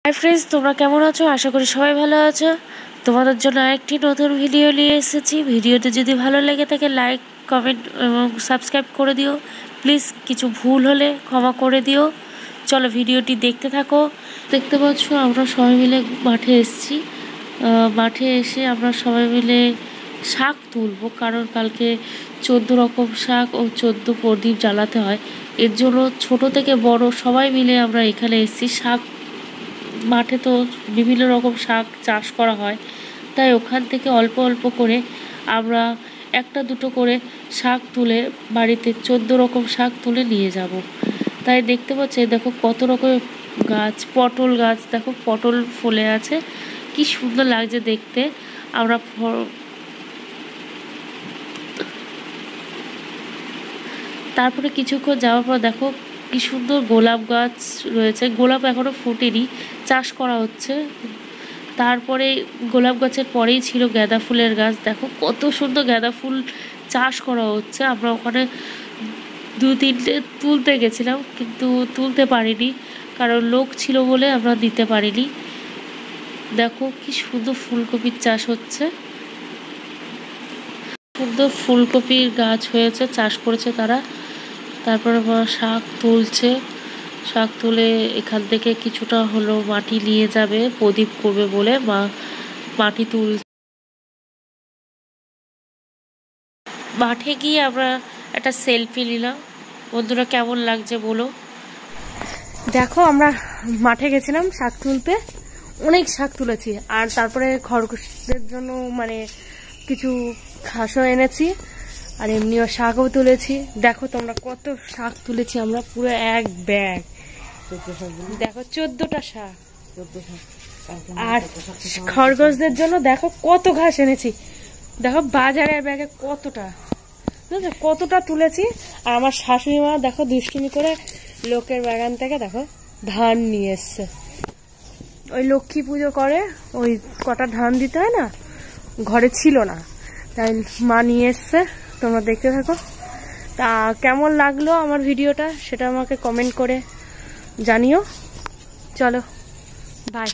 Hi friends, তোমরা কেমন আছো? আশা করি সবাই ভালো আছো। তোমাদের জন্য আরেকটি নতুন ভিডিও নিয়ে এসেছি। ভিডিওতে যদি ভালো লেগে থাকে লাইক, কমেন্ট এবং সাবস্ক্রাইব করে দিও প্লিজ। কিছু ভুল হলে ক্ষমা করে দিও। চলো ভিডিওটি দেখতে থাকো। দেখতে পাচ্ছ আমরা সবাই মিলে মাঠে এসেছি। মাঠে এসে আমরা সবাই মিলে শাক তুলবো, কারণ কালকে 14 রকম শাক ও 14 প্রদীপ জ্বালাতে হয়। এর জন্য ছোট থেকে বড় সবাই মিলে আমরা এখানে এসেছি। শাক মাঠে তো বিভিন্ন রকম শাক চাষ করা হয়, তাই ওখান থেকে অল্প অল্প করে আমরা একটা দুটো করে শাক তুলে বাড়িতে 14 রকম শাক তুলে নিয়ে যাব। তাই দেখতে পাচ্ছি দেখো কত রকমের গাছ, পটল গাছ দেখো, পটল ফলে আছে, কি সুন্দর লাগছে দেখতে। আমরা তারপরে কিছুক্ষণ যাওয়ার পর দেখো কি সুন্দর গোলাপ গাছ রয়েছে। গোলাপ এখনো ফোটেনি, চাষ করা হচ্ছে। তারপরে গোলাপ গাছের পরেই ছিল গাঁদা ফুলের গাছ। দেখো কত সুন্দর গাঁদা ফুল চাষ করা হচ্ছে। আমরা ওখানে 2-3টে তুলতে গেছিলাম, কিন্তু তুলতে পারিনি, কারণ লোক ছিল বলে আমরা দিতে পারিনি। দেখো কি সুন্দর ফুলকপির চাষ হচ্ছে, সুন্দর ফুলকপির গাছ হয়েছে, চাষ করেছে তারা। তারপরে শাক তুলছে, শাক তুলে এখান থেকে কিছুটা হলো মাটি নিয়ে যাবে, প্রদীপ করবে বলে মা মাটি মাঠে গিয়ে আমরা একটা সেলফি নিলাম। বন্ধুরা কেমন লাগছে বলো। দেখো আমরা মাঠে গেছিলাম শাক তুলতে, অনেক শাক তুলেছি। আর তারপরে খরগোশদের জন্য কিছু ঘাসও এনেছি, আর এমনিও শাকও তুলেছি। দেখো তোমরা কত শাক তুলেছি আমরা, পুরো এক ব্যাগ। দেখো 14টা শাক। আর খরগোশদের জন্য দেখো কত ঘাস এনেছি। দেখো বাজারের ব্যাগে কতটা তুলেছি। আর আমার শাশুড়ি মা দেখো দুষ্টুমি করে লোকের বাগান থেকে দেখো ধান নিয়ে এসছে। ওই লক্ষ্মী পুজো করে ওই কটা ধান দিতে হয় না, ঘরে ছিল না, তাই মা নিয়ে এসছে। তোমরা দেখতে থাকো। তা কেমন লাগলো আমার ভিডিওটা সেটা আমাকে কমেন্ট করে জানিও। চলো বাই।